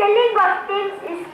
telling of things is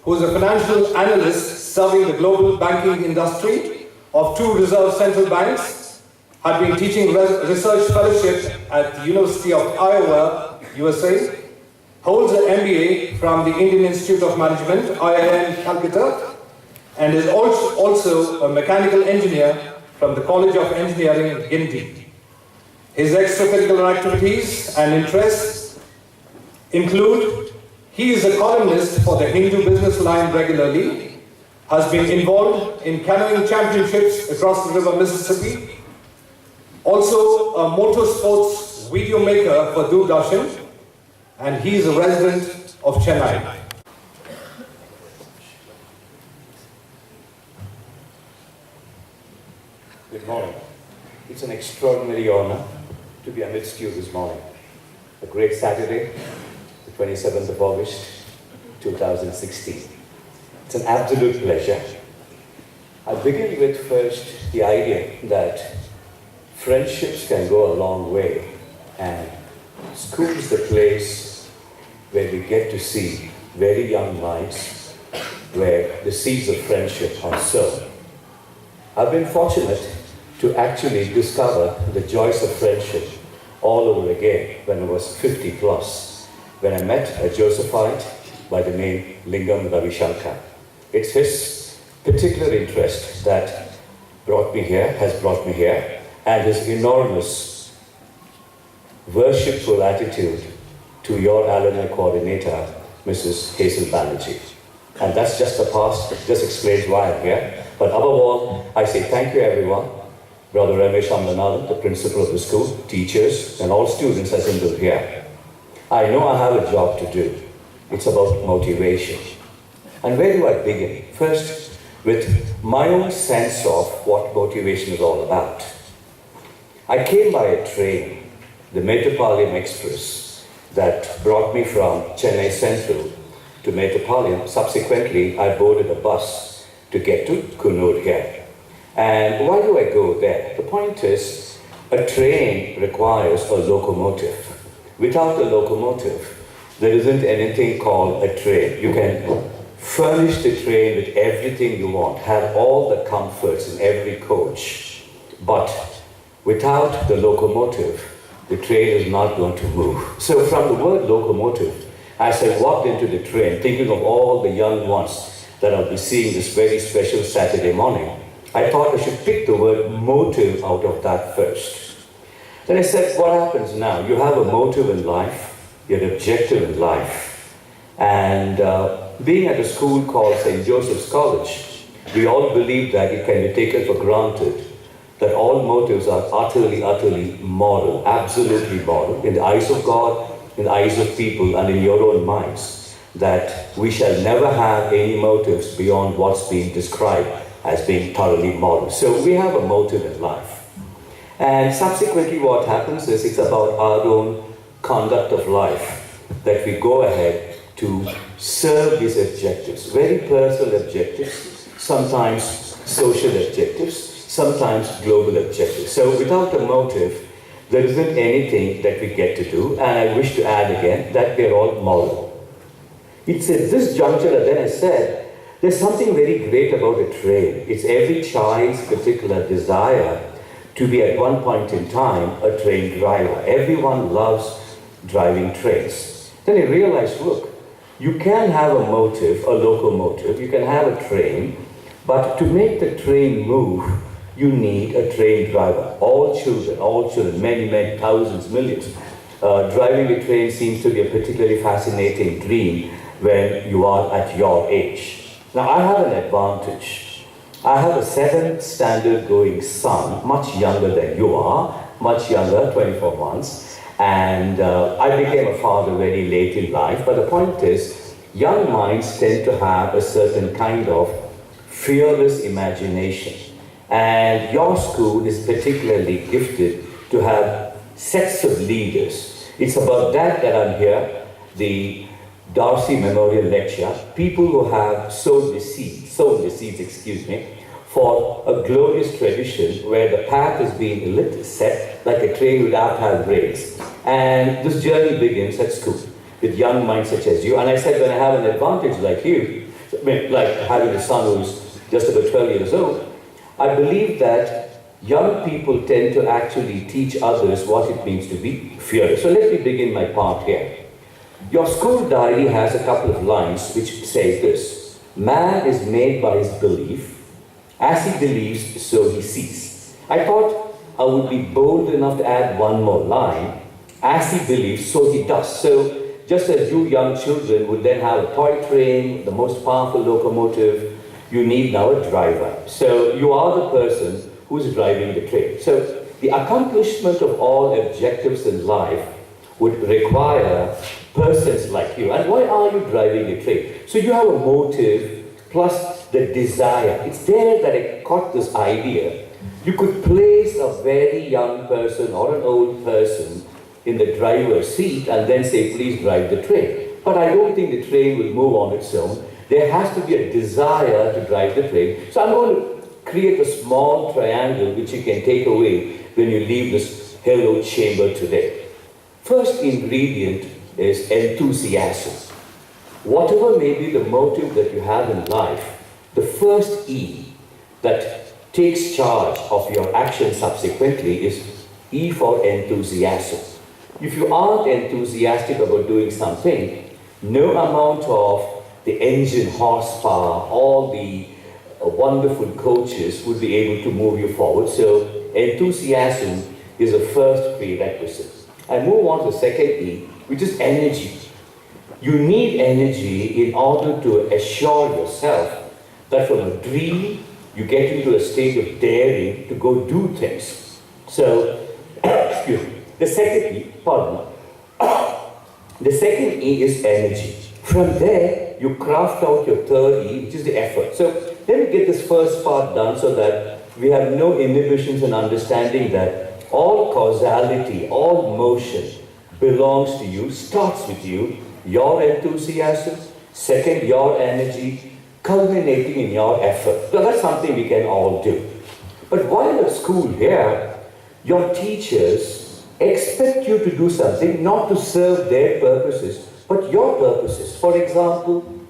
who is a financial analyst serving the global banking industry of two reserve central banks, had been teaching research fellowship at the University of Iowa, USA, holds an MBA from the Indian Institute of Management, IIM Calcutta, and is also a mechanical engineer from the College of Engineering, Guindy. His extracurricular activities and interests include: he is a columnist for the Hindu Business Line regularly, has been involved in canoeing championships across the river Mississippi, also a motorsports video maker for Doordarshan, and he is a resident of Chennai. Good morning. It's an extraordinary honor to be amidst you this morning. A great Saturday, the 27th of August, 2016. It's an absolute pleasure. I'll begin with first the idea that friendships can go a long way, and school is the place where we get to see very young minds, where the seeds of friendship are sown. I've been fortunate to actually discover the joys of friendship all over again when I was 50 plus, when I met a Josephite by the name Lingam Ravishankar. It's his particular interest that has brought me here, and his enormous worshipful attitude to your alumni coordinator, Mrs. Hazel Banerjee. And that's just the past, it just explains why I'm here. But above all, I say thank you everyone. Brother Ramesh Amlanath, the principal of the school, teachers, and all students assembled here. I know I have a job to do. It's about motivation. And where do I begin? First, with my own sense of what motivation is all about. I came by a train, the Metropolitan Express, that brought me from Chennai Central to Metropolitan. Subsequently, I boarded a bus to get to Coonoor here. And why do I go there? The point is, a train requires a locomotive. Without a locomotive, there isn't anything called a train. You can furnish the train with everything you want, have all the comforts in every coach. But without the locomotive, the train is not going to move. So from the word locomotive, as I walked into the train, thinking of all the young ones that I'll be seeing this very special Saturday morning, I thought I should pick the word motive out of that first. Then I said, what happens now? You have a motive in life, you have an objective in life, And being at a school called St. Joseph's College, we all believe that it can be taken for granted that all motives are utterly, utterly moral, absolutely moral, in the eyes of God, in the eyes of people, and in your own minds, that we shall never have any motives beyond what's being described as being thoroughly moral. So we have a motive in life. And subsequently what happens is it's about our own conduct of life, that we go ahead to serve these objectives, very personal objectives, sometimes social objectives, sometimes global objectives. So without a motive, there isn't anything that we get to do, and I wish to add again that they're all moral. It's at this juncture that then I said, there's something very great about a train. It's every child's particular desire to be at one point in time a train driver. Everyone loves driving trains. Then I realized, look, you can have a motive, a locomotive, you can have a train, but to make the train move, you need a train driver. All children, many, many thousands, millions. Driving a train seems to be a particularly fascinating dream when you are at your age. Now, I have an advantage. I have a 7th standard going son, much younger than you are, much younger, 24 months. And I became a father very late in life. But the point is, young minds tend to have a certain kind of fearless imagination. And your school is particularly gifted to have sets of leaders. It's about that I'm here, the Darcy Memorial Lecture, people who have sown the seeds, for a glorious tradition where the path is being lit, set, like a train without have brakes. And this journey begins at school with young minds such as you. And I said, when I have an advantage like you, like having a son who's just about 12 years old, I believe that young people tend to actually teach others what it means to be fearless. So let me begin my part here. Your school diary has a couple of lines which say this: man is made by his belief. As he believes, so he sees. I thought I would be bold enough to add one more line. As he believes, so he does. So just as you young children would then have a toy train, the most powerful locomotive, you need now a driver. So you are the person who's driving the train. So the accomplishment of all objectives in life would require persons like you. And why are you driving a train? So you have a motive plus the desire. It's there that I caught this idea. You could place a very young person or an old person in the driver's seat and then say, please drive the train. But I don't think the train will move on its own. There has to be a desire to drive the train. So I'm going to create a small triangle which you can take away when you leave this hello chamber today. First ingredient is enthusiasm. Whatever may be the motive that you have in life, the first E that takes charge of your action subsequently is E for enthusiasm. If you aren't enthusiastic about doing something, no amount of the engine horsepower, all the wonderful coaches would be able to move you forward. So enthusiasm is the first prerequisite. I move on to the second E, which is energy. You need energy in order to assure yourself that from a dream, you get into a state of daring to go do things. So, excuse me. The second E, the second E is energy. From there, you craft out your third E, which is the effort. So let me get this first part done so that we have no inhibitions in understanding that all causality, all motion belongs to you, starts with you, your enthusiasm, second, your energy, culminating in your effort. So that's something we can all do. But while at school here, your teachers expect you to do something not to serve their purposes, but your purposes. For example,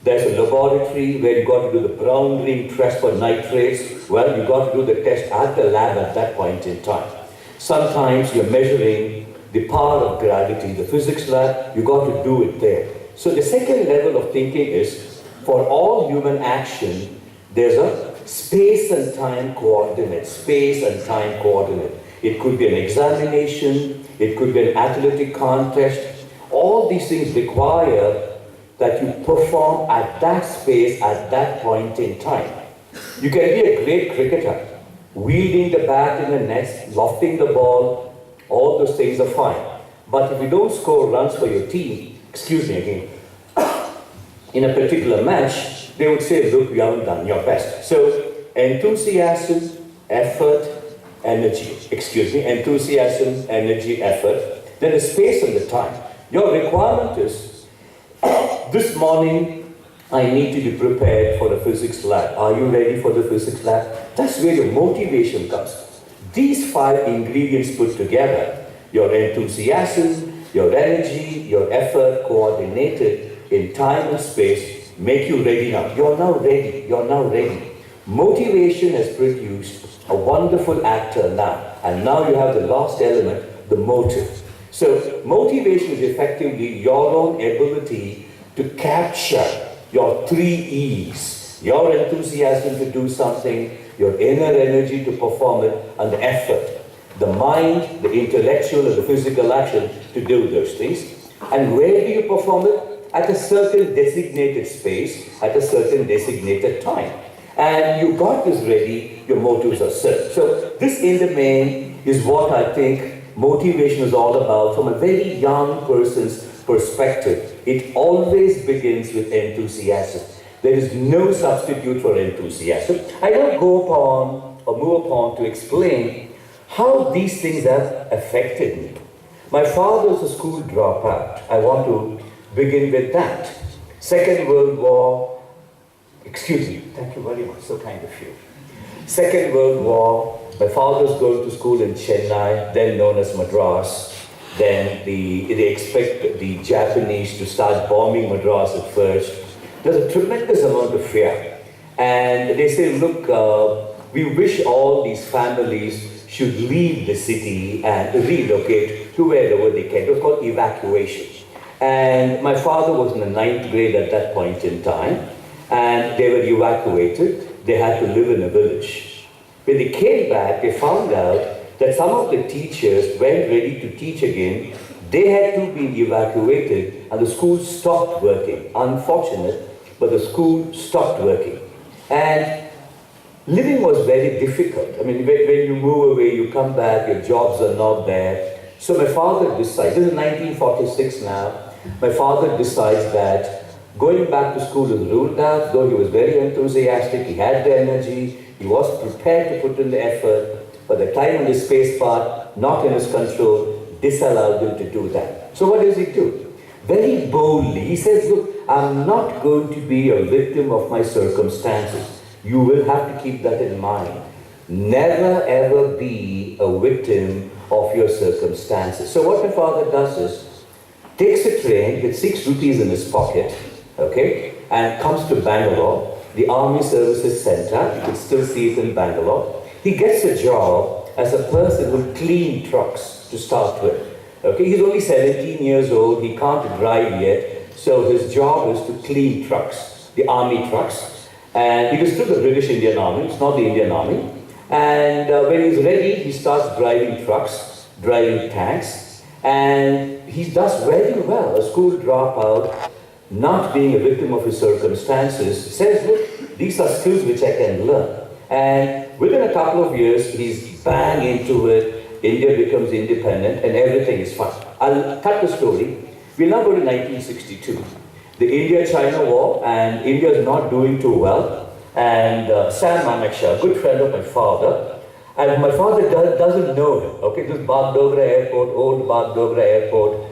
there's a laboratory where you got to do the brown ring test for nitrates. Well, you got to do the test at the lab at that point in time. Sometimes you're measuring the power of gravity, the physics lab, you got to do it there. So the second level of thinking is, for all human action, there's a space and time coordinate, space and time coordinate. It could be an examination, it could be an athletic contest. All these things require that you perform at that space at that point in time. You can be a great cricketer, wielding the bat in the nets, lofting the ball, all those things are fine. But if you don't score runs for your team, excuse me again, in a particular match, they would say, look, you haven't done your best. So enthusiasm, effort, enthusiasm, energy, effort, then the space and the time. Your requirement is, this morning, I need to be prepared for the physics lab. Are you ready for the physics lab? That's where your motivation comes. These 5 ingredients put together, your enthusiasm, your energy, your effort, coordinated in time and space, make you ready now. You're now ready. You're now ready. Motivation has produced a wonderful actor now. And now you have the last element, the motive. So motivation is effectively your own ability to capture your 3 E's. Your enthusiasm to do something, your inner energy to perform it, and the effort. The mind, the intellectual, and the physical action to do those things. And where do you perform it? At a certain designated space, at a certain designated time. And you got this ready, your motives are set. So this in the main is what I think motivation is all about from a very young person's perspective. It always begins with enthusiasm. There is no substitute for enthusiasm. I now go upon or move upon to explain how these things have affected me. My father is a school dropout. I want to begin with that. Second World War, excuse me, thank you very much, so kind of you. Second World War, my father's going to school in Chennai, then known as Madras. Then they expect the Japanese to start bombing Madras at first. There's a tremendous amount of fear. And they say, look, we wish all these families should leave the city and relocate to wherever they can. It was called evacuation. And my father was in the 9th grade at that point in time. And they were evacuated. They had to live in a village. When they came back, they found out that some of the teachers weren't ready to teach again. They had to be evacuated and the school stopped working. Unfortunate, but the school stopped working. And living was very difficult. I mean, when you move away, you come back, your jobs are not there. So my father decides, this is 1946 now, my father decides that going back to school is ruled out, though he was very enthusiastic, he had the energy, he was prepared to put in the effort, but the time and the space part, not in his control, disallowed him to do that. So what does he do? Very boldly, he says, look, I'm not going to be a victim of my circumstances. You will have to keep that in mind. Never ever be a victim of your circumstances. So what my father does is, takes a train with 6 rupees in his pocket, okay, and comes to Bangalore, the Army Services Center. You can still see it in Bangalore. He gets a job as a person who cleaned trucks to start with. Okay, he's only 17 years old, he can't drive yet, so his job is to clean trucks, the army trucks. And he was still the British Indian Army, it's not the Indian Army. And when he's ready, he starts driving trucks, driving tanks, and he does very well. A school dropout, not being a victim of his circumstances, says, look, these are skills which I can learn. And within a couple of years, he's bang into it, India becomes independent, and everything is fine. I'll cut the story. We'll now go to 1962. The India-China war, and India is not doing too well. And Sam Manekshaw, a good friend of my father, and my father doesn't know him. Okay, this Bagdogra airport, old Bagdogra airport.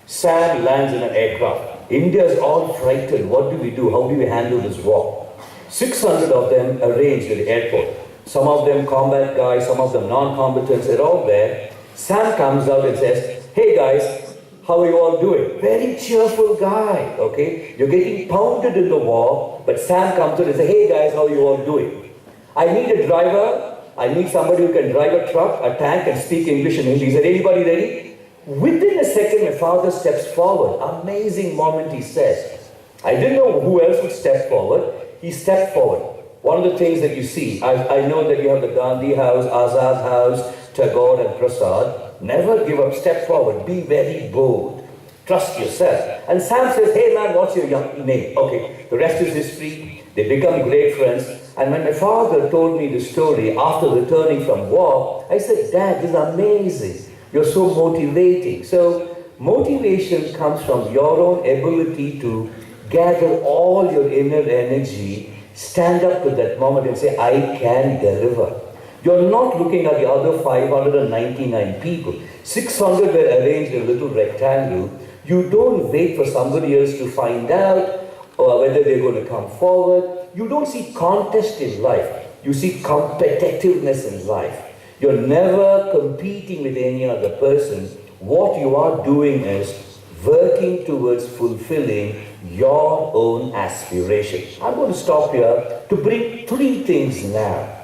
Sam lands in an aircraft. India is all frightened. What do we do? How do we handle this war? 600 of them arranged at the airport. Some of them combat guys, some of them non-combatants, they're all there. Sam comes out and says, hey guys, how are you all doing? Very cheerful guy, okay? You're getting pounded in the war, but Sam comes out and says, hey guys, how are you all doing? I need a driver, I need somebody who can drive a truck, a tank, and speak English and Hindi. Is there anybody ready? Within a second, my father steps forward. Amazing moment, he says. I didn't know who else would step forward. He stepped forward. One of the things that you see, I know that you have the Gandhi House, Azad House, Tagore and Prasad. Never give up, step forward, be very bold. Trust yourself. And Sam says, hey man, what's your name? Okay, the rest is history. They become great friends. And when my father told me the story after returning from war, I said, Dad, this is amazing. You're so motivating. So motivation comes from your own ability to gather all your inner energy, stand up to that moment and say, I can deliver. You're not looking at the other 599 people. 600 were arranged in a little rectangle. You don't wait for somebody else to find out whether they're going to come forward. You don't see contest in life. You see competitiveness in life. You're never competing with any other person. What you are doing is working towards fulfilling your own aspiration. I'm going to stop here to bring three things now.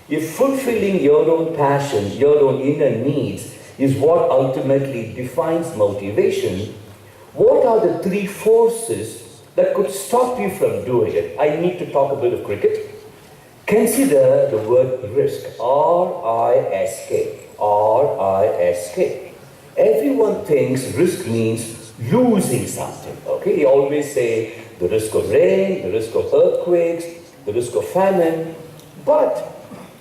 If fulfilling your own passion, your own inner needs, is what ultimately defines motivation, what are the three forces that could stop you from doing it? I need to talk a bit of cricket. Consider the word risk. R-I-S-K. R-I-S-K. Everyone thinks risk means losing something. Okay, they always say the risk of rain, the risk of earthquakes, the risk of famine. But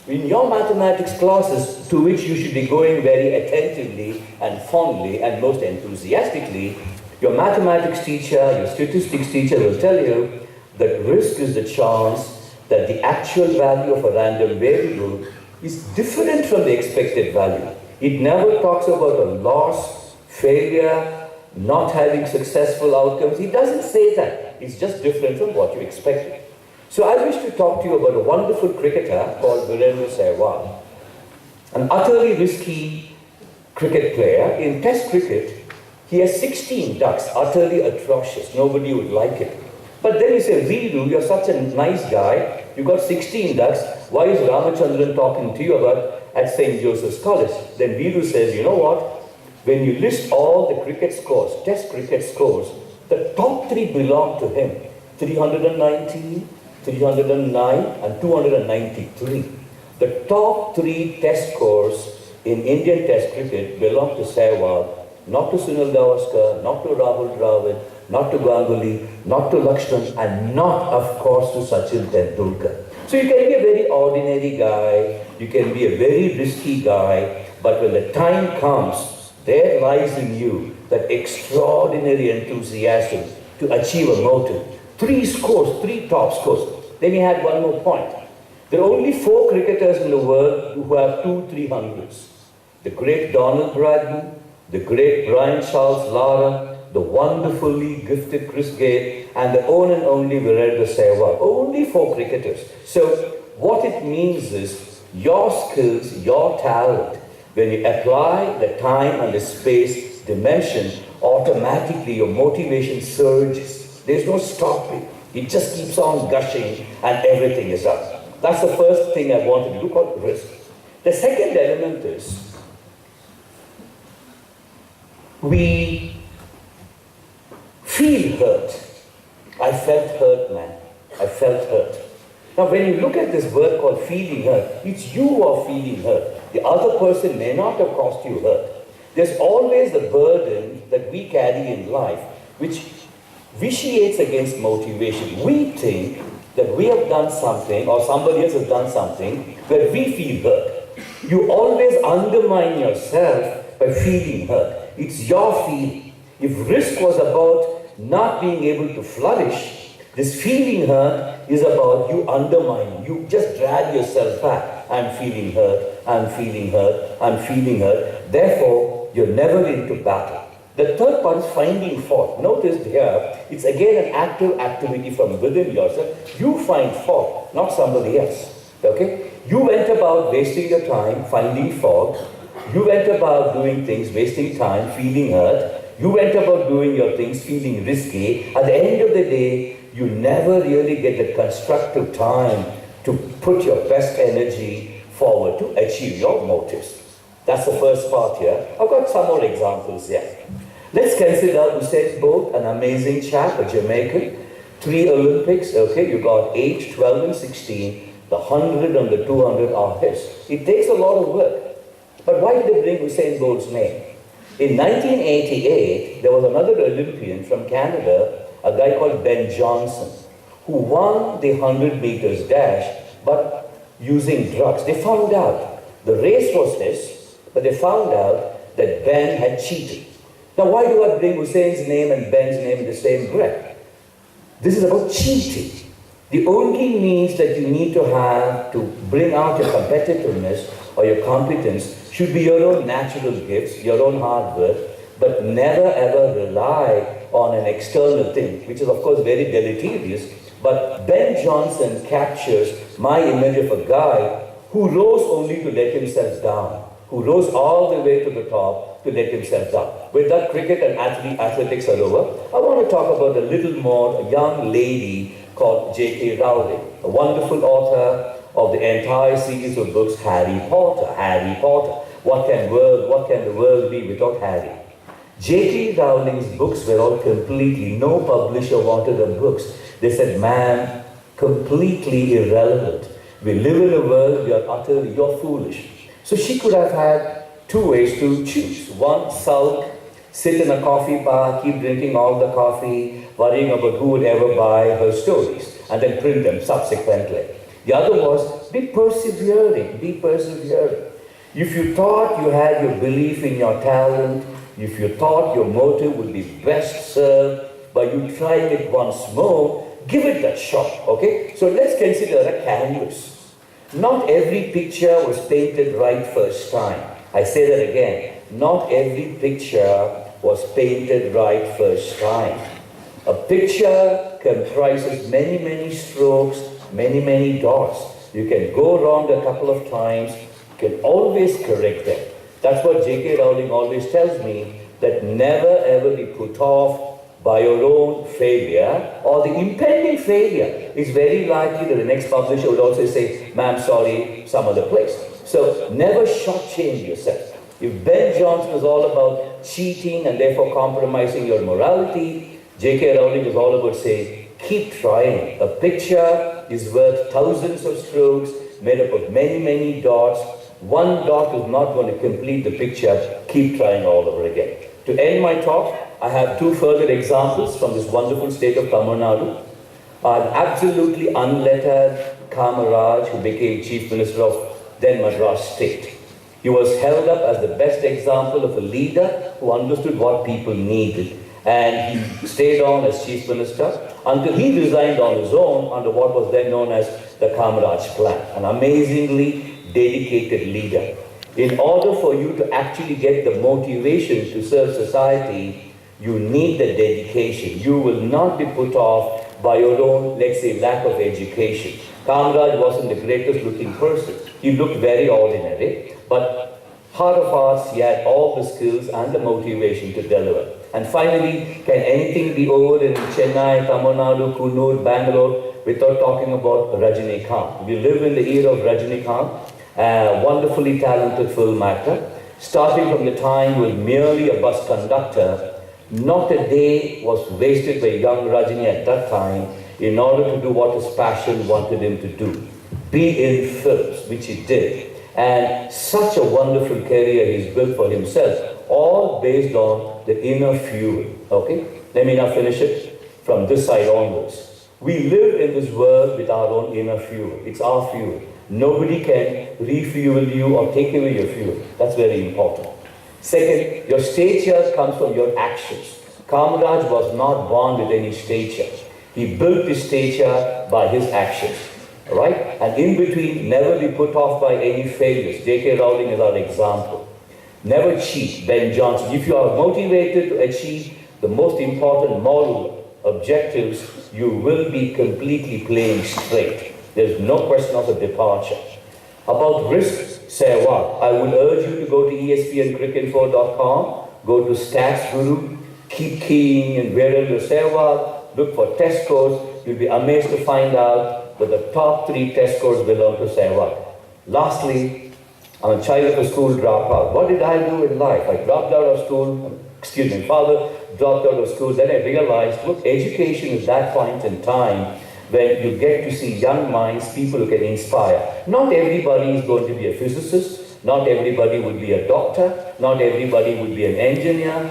in your mathematics classes, to which you should be going very attentively and fondly and most enthusiastically, your mathematics teacher, your statistics teacher will tell you that risk is the chance that the actual value of a random variable is different from the expected value. It never talks about a loss, failure, not having successful outcomes. It doesn't say that. It's just different from what you expected. So I wish to talk to you about a wonderful cricketer called Virendra Sehwag, an utterly risky cricket player. In Test cricket, he has 16 ducks, utterly atrocious. Nobody would like it. But then you say, Viru, you're such a nice guy. You got 16 ducks. Why is Ramachandran talking to you about at St. Joseph's College? Then Viru says, you know what? When you list all the cricket scores, Test cricket scores, the top three belong to him. 319, 309 and 293. The top three test scores in Indian Test cricket belong to Sehwag, not to Sunil Gavaskar, not to Rahul Dravid, not to Ganguly, not to Lakshman, and not, of course, to Sachin Tendulkar. So you can be a very ordinary guy, you can be a very risky guy, but when the time comes, there lies in you that extraordinary enthusiasm to achieve a motive. Three scores, three top scores. Then he had one more point. There are only 4 cricketers in the world who have 2 300s. The great Donald Bradman, the great Brian Charles Lara, the wonderfully gifted Chris Gayle, and the one and only Virendra Sehwag. Only 4 cricketers. So what it means is your skills, your talent, when you apply the time and the space dimension, automatically your motivation surges. There's no stopping. It just keeps on gushing and everything is up. That's the first thing I wanted to do, called risk. The second element is we feel hurt. I felt hurt, man. I felt hurt. Now when you look at this word called feeling hurt, it's you who are feeling hurt. The other person may not have caused you hurt. There's always the burden that we carry in life which vitiates against motivation. We think that we have done something or somebody else has done something where we feel hurt. You always undermine yourself by feeling hurt. It's your feeling. If risk was about not being able to flourish, this feeling hurt is about you undermining. You just drag yourself back. I'm feeling hurt, I'm feeling hurt, I'm feeling hurt. Therefore, you're never into battle. The third part is finding fault. Notice here, it's again an active activity from within yourself. You find fault, not somebody else. Okay? You went about wasting your time finding fault. You went about doing things, wasting time, feeling hurt. You went about doing your things, feeling risky. At the end of the day, you never really get the constructive time to put your best energy forward to achieve your motives. That's the first part here. I've got some more examples here. Let's consider Usain Bolt, an amazing chap, a Jamaican. 3 Olympics, okay, you got 8, 12 and 16. The 100 and the 200 are his. It takes a lot of work. But why did they bring Usain Bolt's name? In 1988, there was another Olympian from Canada, a guy called Ben Johnson, who won the 100 meters dash, but using drugs. They found out the race was his, but they found out that Ben had cheated. Now, why do I bring Hussein's name and Ben's name in the same breath? This is about cheating. The only means that you need to have to bring out your competitiveness or your competence should be your own natural gifts, your own hard work, but never ever rely on an external thing, which is of course very deleterious. But Ben Johnson captures my image of a guy who rose only to let himself down, who rose all the way to the top to let himself down. With that, cricket and athletics are over. I want to talk about a little more, a young lady called J.K. Rowling, a wonderful author of the entire series of books, Harry Potter. Harry Potter. What can the world be without Harry? J.K. Rowling's books were all completely, no publisher wanted her books. They said, ma'am, completely irrelevant. We live in a world, you're foolish. So she could have had two ways to choose. One, sulk, sit in a coffee bar, keep drinking all the coffee, worrying about who would ever buy her stories, and then print them subsequently. The other was, be persevering, be persevering. If you thought you had your belief in your talent, if you thought your motive would be best served by you trying it once more, give it that shot, okay? So let's consider a canvas. Not every picture was painted right first time. I say that again. Not every picture was painted right first time. A picture comprises many, many strokes, many, many dots. You can go wrong a couple of times. You can always correct them. That's what J.K. Rowling always tells me, that never ever be put off by your own failure or the impending failure. It's very likely that the next publisher would also say, ma'am, sorry, some other place. So never shortchange yourself. If Ben Johnson is all about cheating and therefore compromising your morality, J.K. Rowling is all about saying, keep trying. A picture is worth thousands of strokes made up of many, many dots. One dot is not going to complete the picture. Keep trying all over again. To end my talk, I have two further examples from this wonderful state of Tamil Nadu. An absolutely unlettered Kamaraj who became Chief Minister of then Madras State. He was held up as the best example of a leader who understood what people needed. And he stayed on as Chief Minister until he resigned on his own under what was then known as the Kamaraj Plan. An amazingly dedicated leader. In order for you to actually get the motivation to serve society, you need the dedication. You will not be put off by your own, let's say, lack of education. Kamaraj wasn't the greatest looking person. He looked very ordinary, but heart of hearts, he had all the skills and the motivation to deliver. And finally, can anything be over in Chennai, Tamil Nadu, Coonoor, Bangalore without talking about Rajinikanth? We live in the era of Rajinikanth, a wonderfully talented film actor. Starting from the time he was merely a bus conductor, not a day was wasted by young Rajini at that time in order to do what his passion wanted him to do. Be in films, which he did. And such a wonderful career he's built for himself, all based on the inner fuel. Okay? Let me now finish it from this side onwards. We live in this world with our own inner fuel. It's our fuel. Nobody can refuel you or take away your fuel. That's very important. Second, your stature comes from your actions. Kamaraj was not born with any stature. He built his stature by his actions. Right? And in between, never be put off by any failures. J.K. Rowling is our example. Never cheat, Ben Johnson. If you are motivated to achieve the most important moral objectives, you will be completely playing straight. There's no question of a departure. About risk, Sehwag, I would urge you to go to espncricinfo.com, go to Stats Guru, keep keying and wherever the Sehwag, look for test scores. You'll be amazed to find out that the top 3 test scores belong to Sehwag. Lastly, I'm a child of a school dropout. What did I do in life? I dropped out of school, father dropped out of school. Then I realized, look, education is that point in time when you get to see young minds, people who can inspire. Not everybody is going to be a physicist. Not everybody will be a doctor. not everybody would be an engineer,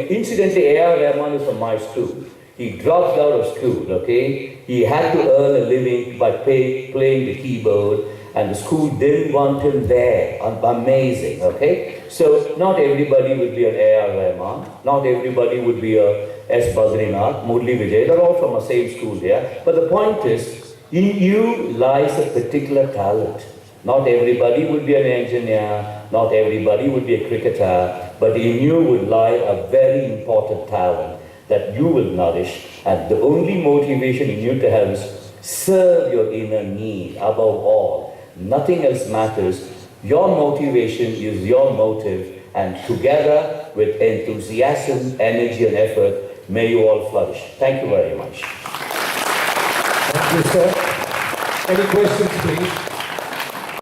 incidentally, A.R. Rahman is from my school. He dropped out of school, okay? He had to earn a living by playing the keyboard, and the school didn't want him there. Amazing, okay? So not everybody would be an A.R. Rahman, not everybody would be a S. Badrinath, Murli Vijay, they're all from the same school here. But the point is, in you lies a particular talent. Not everybody would be an engineer, not everybody would be a cricketer, but in you would lie a very important talent that you will nourish, and the only motivation in you to have is serve your inner need above all. Nothing else matters. Your motivation is your motive, and together with enthusiasm, energy and effort, may you all flourish. Thank you very much. Thank you, sir. Any questions, please?